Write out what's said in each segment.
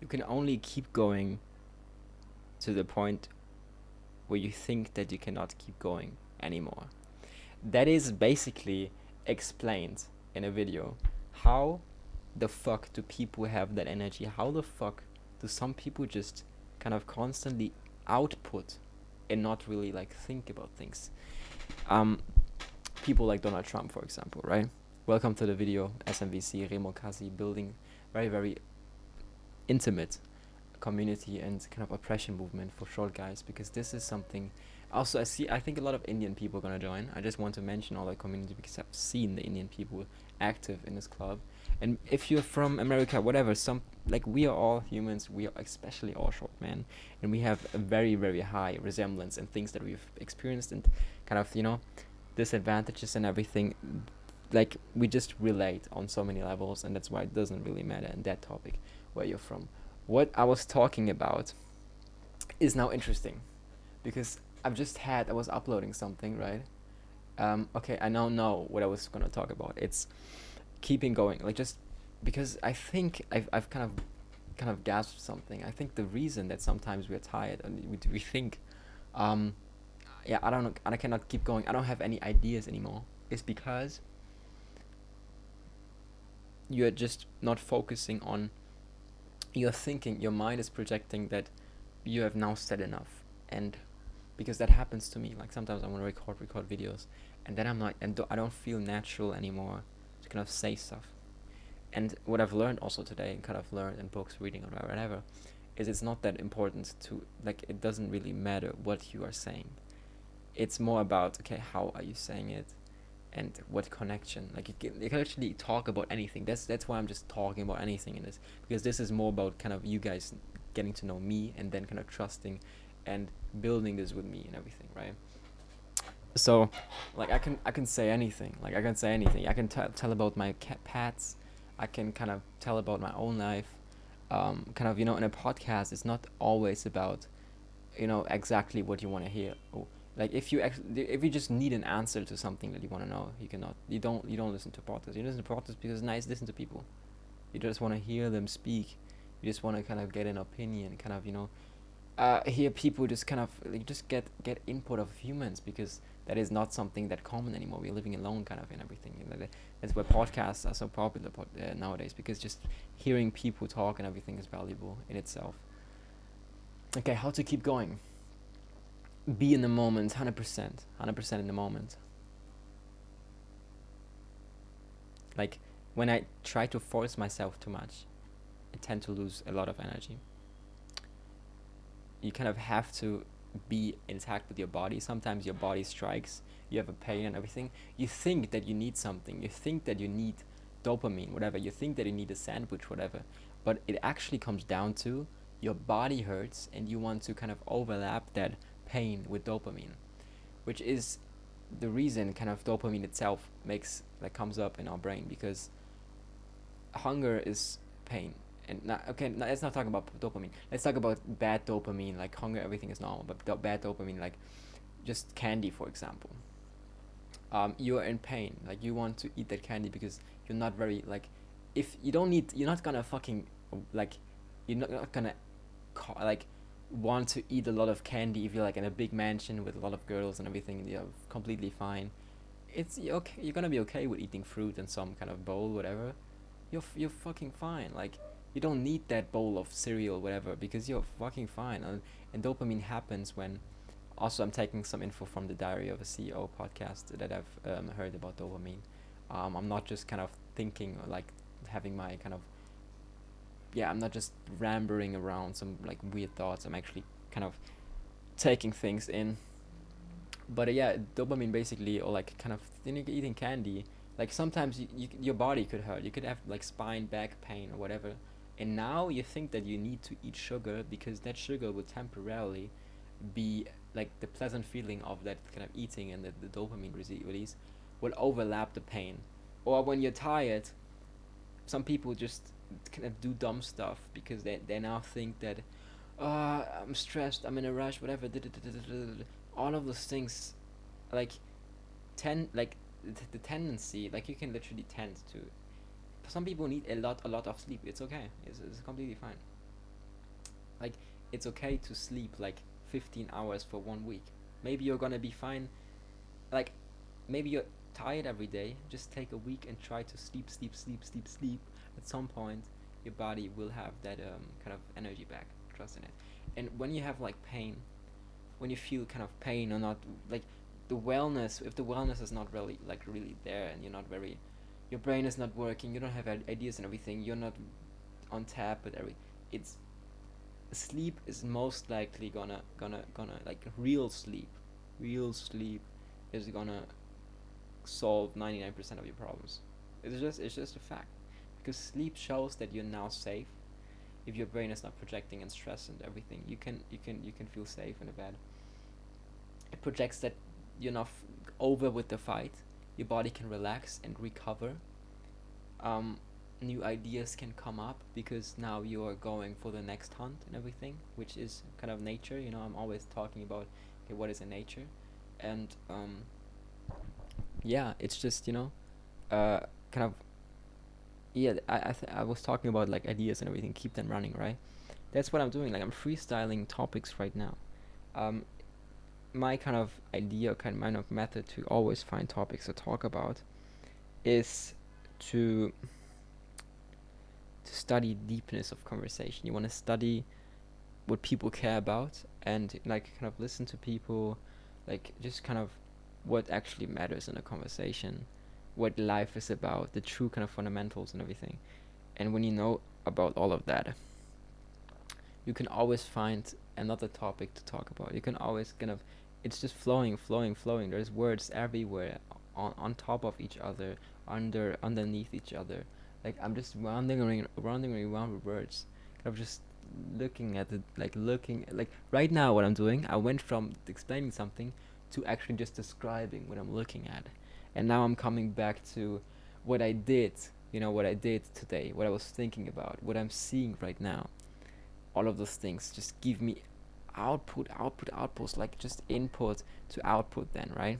You can only keep going to the point where you think that you cannot keep going anymore. That is basically explained in a video. How the fuck do people have that energy? How the fuck do some people just kind of constantly output and not really like think about things? Um, People like Donald Trump, for example, right? Welcome to the video, SMVC, Remo Kasi, building very, very intimate community and kind of oppression movement for short guys, because this is something. Also, I think a lot of Indian people are gonna join. I just want to mention all that community because I've seen the Indian people active in this club. And if you're from America, whatever, some like we are all humans. We are especially all short men, and we have a very, very high resemblance in things that we've experienced and kind of disadvantages and everything. Like we just relate on so many levels, and that's why it doesn't really matter in that topic where you're from. What I was talking about is now interesting because I was uploading something, right? Okay, I now know what I was gonna talk about. It's keeping going, like just because I think I've kind of gasped something. I think the reason that sometimes we're tired and we think, um, yeah, I don't know, I cannot keep going. I don't have any ideas anymore. Is because you're just not focusing on. You're thinking. Your mind is projecting that you have now said enough, and because that happens to me. Like sometimes I want to record videos, and then I'm not, and I don't feel natural anymore to kind of say stuff. And what I've learned also today, and kind of learned in books, reading, or whatever, is it's not that important to like. It doesn't really matter what you are saying. It's more about okay, how are you saying it, and what connection. Like you can actually talk about anything. That's why I'm just talking about anything in this, because this is more about kind of you guys getting to know me and then kind of trusting and building this with me and everything, right? So like I can say anything. Like I can say anything. I can tell about my pets. I can kind of tell about my own life. Kind of in a podcast, it's not always about exactly what you want to hear. Like if you just need an answer to something that you want to know, you don't listen to podcasts. You listen to podcasts because it's nice to listen to people. You just want to hear them speak. You just want to kind of get an opinion, kind of hear people just kind of like just get input of humans, because that is not something that common anymore. We're living alone, kind of, and everything. That's why podcasts are so popular nowadays, because just hearing people talk and everything is valuable in itself. Okay, how to keep going? Be in the moment, 100%, 100% in the moment. Like when I try to force myself too much, I tend to lose a lot of energy. You kind of have to be intact with your body. Sometimes your body strikes, you have a pain and everything. You think that you need something. You think that you need dopamine, whatever. You think that you need a sandwich, whatever. But it actually comes down to your body hurts and you want to kind of overlap that pain with dopamine, which is the reason kind of dopamine itself comes up in our brain, because hunger is pain. And not, okay, let's not talk about dopamine. Let's talk about bad dopamine. Like hunger, everything is normal, but bad dopamine, like just candy, for example. You're in pain. Like you want to eat that candy because you're not very like. If you don't need, you're not gonna fucking like. You're not gonna like want to eat a lot of candy if you're like in a big mansion with a lot of girls and everything. And you're completely fine. It's okay. You're gonna be okay with eating fruit and some kind of bowl, whatever. You're fucking fine. Like you don't need that bowl of cereal, whatever, because you're fucking fine. And dopamine happens when. Also, I'm taking some info from the Diary of a CEO podcast that I've heard about dopamine. I'm not just kind of thinking or like having my kind of I'm not just rambling around some like weird thoughts. I'm actually kind of taking things in. But yeah, dopamine basically, or like kind of eating candy. Like sometimes your body could hurt. You could have like spine, back pain, or whatever. And now you think that you need to eat sugar because that sugar will temporarily be like the pleasant feeling of that kind of eating, and the dopamine release will overlap the pain. Or when you're tired, some people just kind of do dumb stuff because they now think that I'm stressed, I'm in a rush, whatever. All of those things, like like the tendency, like you can literally tend to. Some people need a lot of sleep. It's okay. It's completely fine. Like, it's okay to sleep like 15 hours for 1 week. Maybe you're gonna be fine. Like, maybe you're tired every day. Just take a week and try to sleep, sleep, sleep, sleep, sleep. At some point, your body will have that kind of energy back. Trust in it. And when you have like pain, when you feel kind of pain or not, like the wellness, if the wellness is not really like really there, and you're not very, your brain is not working, you don't have ideas and everything, you're not on tap with every, it's, sleep is most likely gonna like real sleep is gonna solve 99% of your problems. It's just a fact, because sleep shows that you're now safe. If your brain is not projecting and stress and everything, you can feel safe in a bed. It projects that you're not over with the fight. Your body can relax and recover. um, New ideas can come up because now you are going for the next hunt and everything, which is kind of nature. I'm always talking about, okay, what is in nature, and yeah, it's just kind of, yeah. I was talking about like ideas and everything. Keep them running, right? That's what I'm doing. Like, I'm freestyling topics right now. Um, my kind of idea, kind of method to always find topics to talk about is to study deepness of conversation. You want to study what people care about, and like kind of listen to people, like just kind of what actually matters in a conversation, what life is about, the true kind of fundamentals and everything. And when you know about all of that, you can always find another topic to talk about. You can always kind of, it's just flowing, flowing, flowing. There's words everywhere, on top of each other, underneath each other. Like, I'm just rounding around with words. Kind of just looking at it, like looking like right now what I'm doing. I went from explaining something to actually just describing what I'm looking at, and now I'm coming back to what I did. What I did today, what I was thinking about, what I'm seeing right now. All of those things just give me outputs, like just input to output then, right?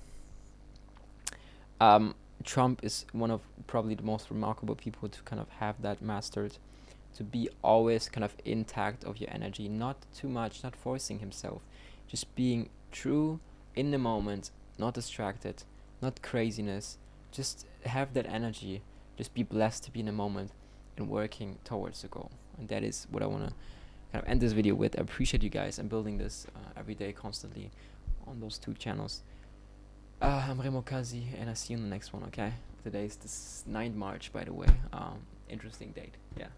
um Trump is one of probably the most remarkable people to kind of have that mastered, to be always kind of intact of your energy, not too much, not forcing himself, just being true in the moment, not distracted, not craziness, just have that energy, just be blessed to be in the moment and working towards the goal. And that is what I want to kind of end this video with. I appreciate you guys. I'm building this every day, constantly, on those two channels. I'm Remo Kazi, and I see you in the next one, okay? Today is the 9th March, by the way. Interesting date. Yeah.